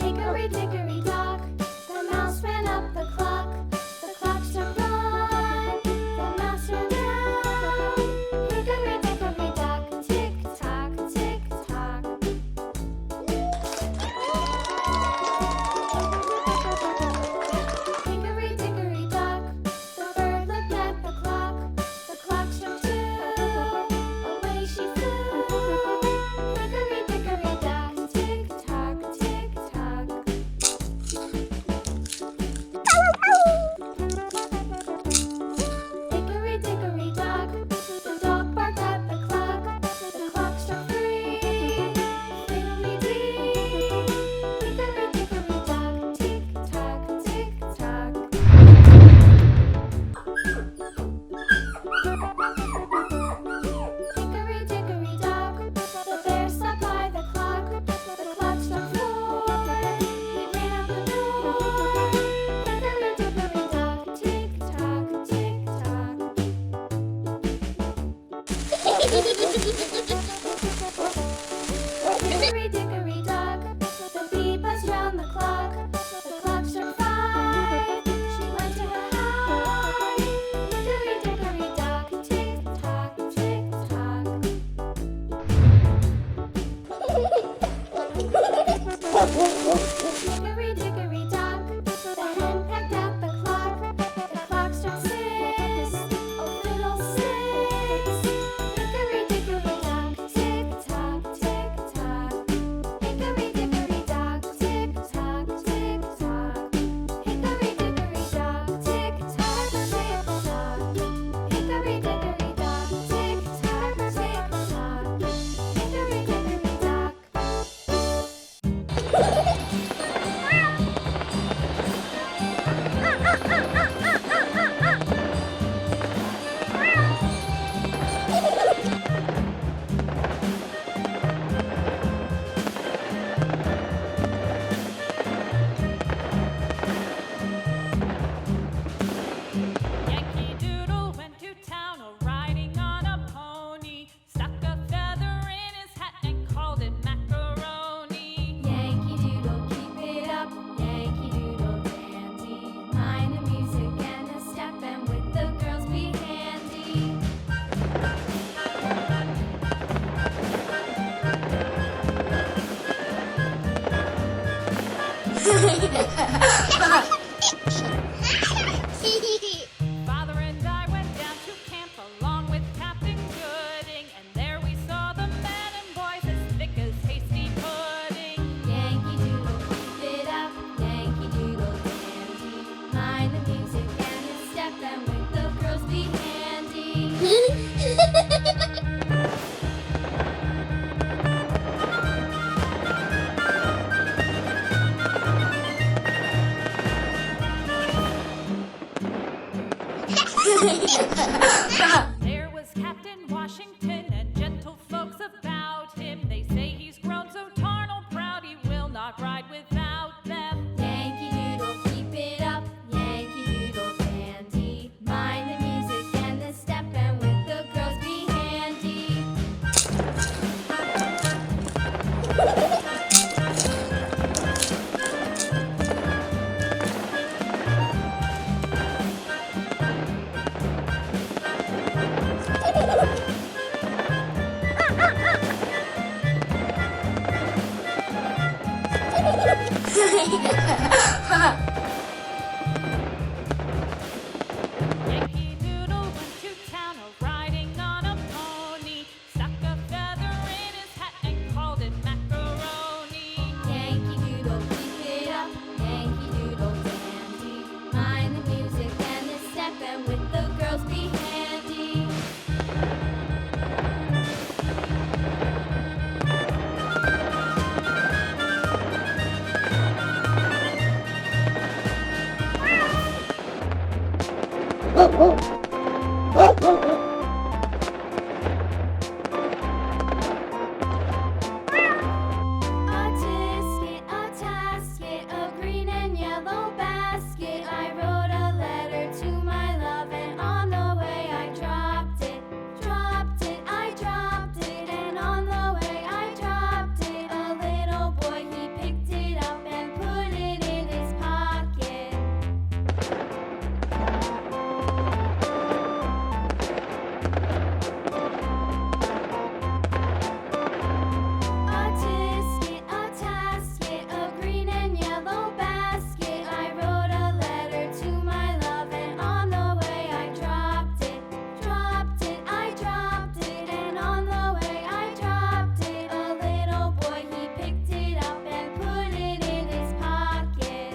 Hickory dickory dock, the mouse ran up the clock. The clock struck one, the mouse ran down. Hickory dickory dock, tick tock, tick tock. Hickory dickory dock, the bird looked at the clock. The clock struck two, away she flew. Hickory dickory dock, tick tock, tick tock. Hickory dickory dock, the dog barked at the clock. The clock struck three, fiddly-dee. Hickory dickory dock, tick tock, tick tock. Hickory dickory dock, the bear sat by the clock. The clock struck four, he ran out the door. Hickory dickory dock, tick tock, tick tock. Hickory dickory dock, Hickory dickory dock, the hen pecked at the clock. The clock struck 6, oh little 6. Hickory dickory dock, tick tock, tick tock. Hickory dickory dock, tick tock, tick tock. Hickory dickory dock, tick tock, tick tock. Hickory dickory dock, tick tock, tick tock. Hickory dickory dock. Yankee Doodle went to town riding on a pony. Stuck a feather in his hat and called it macaroni. Yankee Doodle, keep it up. Yankee Doodle dandy. Mind the music and the step, and with the girls be handy. Father and I went down to camp along with Captain Gooding, and there we saw the men and boys as thick as hasty pudding. Yankee Doodle, keep it up. Yankee Doodle dandy. Mind the music and the step, and with the girls be handy. There was Captain Washington and gentle folks about him. They say he's grown so tarnal proud he will not ride without them. Yankee Doodle, keep it up. Yankee Doodle dandy. Mind the music and the step, and with the girls be handy. Yankee Doodle went to town riding on a pony. Stuck a feather in his hat and called it macaroni. Yankee Doodle, keep it up. Yankee Doodle dandy. Mind the music and the step, and with the girls be handy. A tisket, a tasket, a green and yellow basket. I wrote a letter to my love, and on the way I dropped it. Dropped it, I dropped it, and on the way I dropped it. A little boy, he picked it up and put it in his pocket. A tisket, a tasket, a green and yellow basket. I wrote a letter to my love, and on the way I dropped it. Dropped it, I dropped it, and on the way I dropped it. A little boy, he picked it up and put it in his pocket.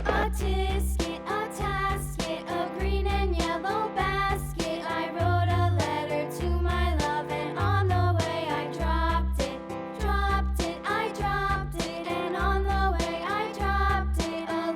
A tisket, a tasket, a green and yellow basket. I wrote a letter to my love, and on the way I dropped it. Dropped it, I dropped it, and on the way I dropped it. A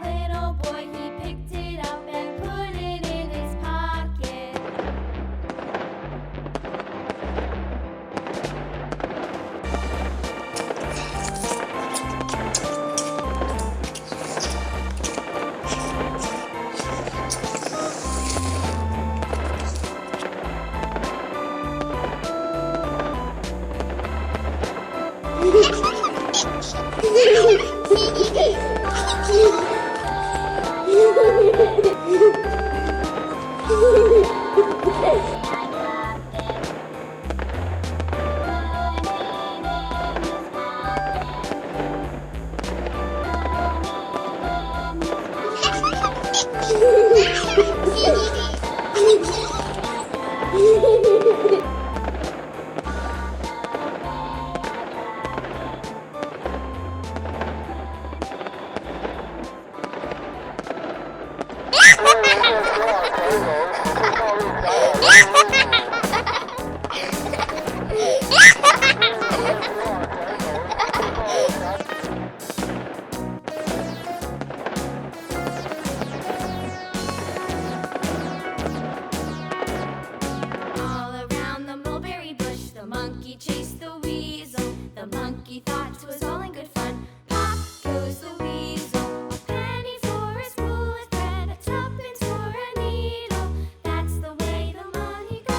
All around the mulberry bush, the monkey chased the weasel. The monkey thought 'twas all in good fun. Pop goes the weasel. A penny for a spool of thread, a tuppence for a needle. That's the way the money goes.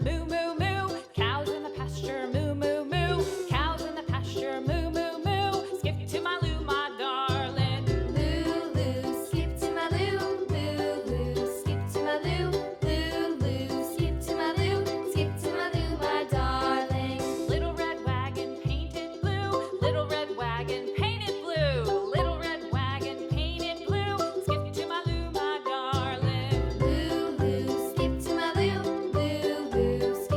moo moo moo. Cows in the pasture, moo moo moo. Cows in the pasture, moo moo moo. Skip to my loo, my darling. Loo, skip to my loo, skip to my loo, skip to my loo, skip to my loo, my darling. Little red wagon painted blue. Little red wagon painted blue. Little red wagon painted blue. Skip to my loo, my darling. Loo, skip to my loo, skip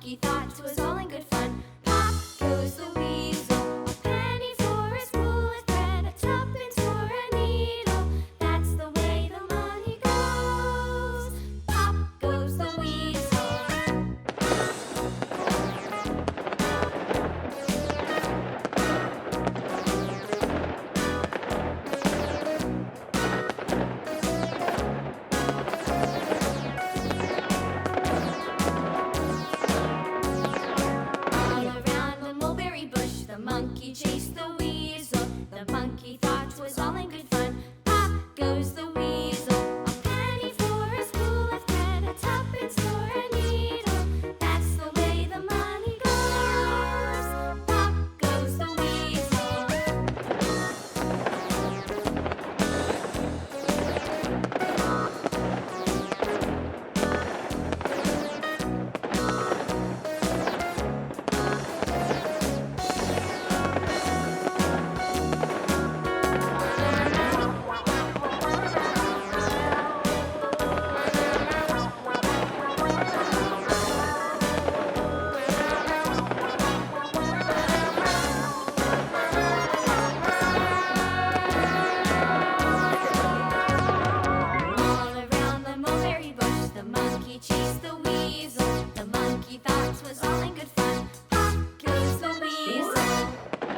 monkey thought 'twas all in good fun. Pop goes the weasel, a penny for a spool of thread, a tuppence for a needle. That's the way the money goes. Pop goes the weasel. All around the mulberry bush, the monkey chased the weasel. The monkey thought 'twas all in good fun. Pop goes the weasel, a penny for a spool of thread, a tuppence for a needle. That's the way the money goes. Pop goes the weasel. All around the mulberry bush, the monkey chased the weasel. The monkey thought 'twas all in good fun.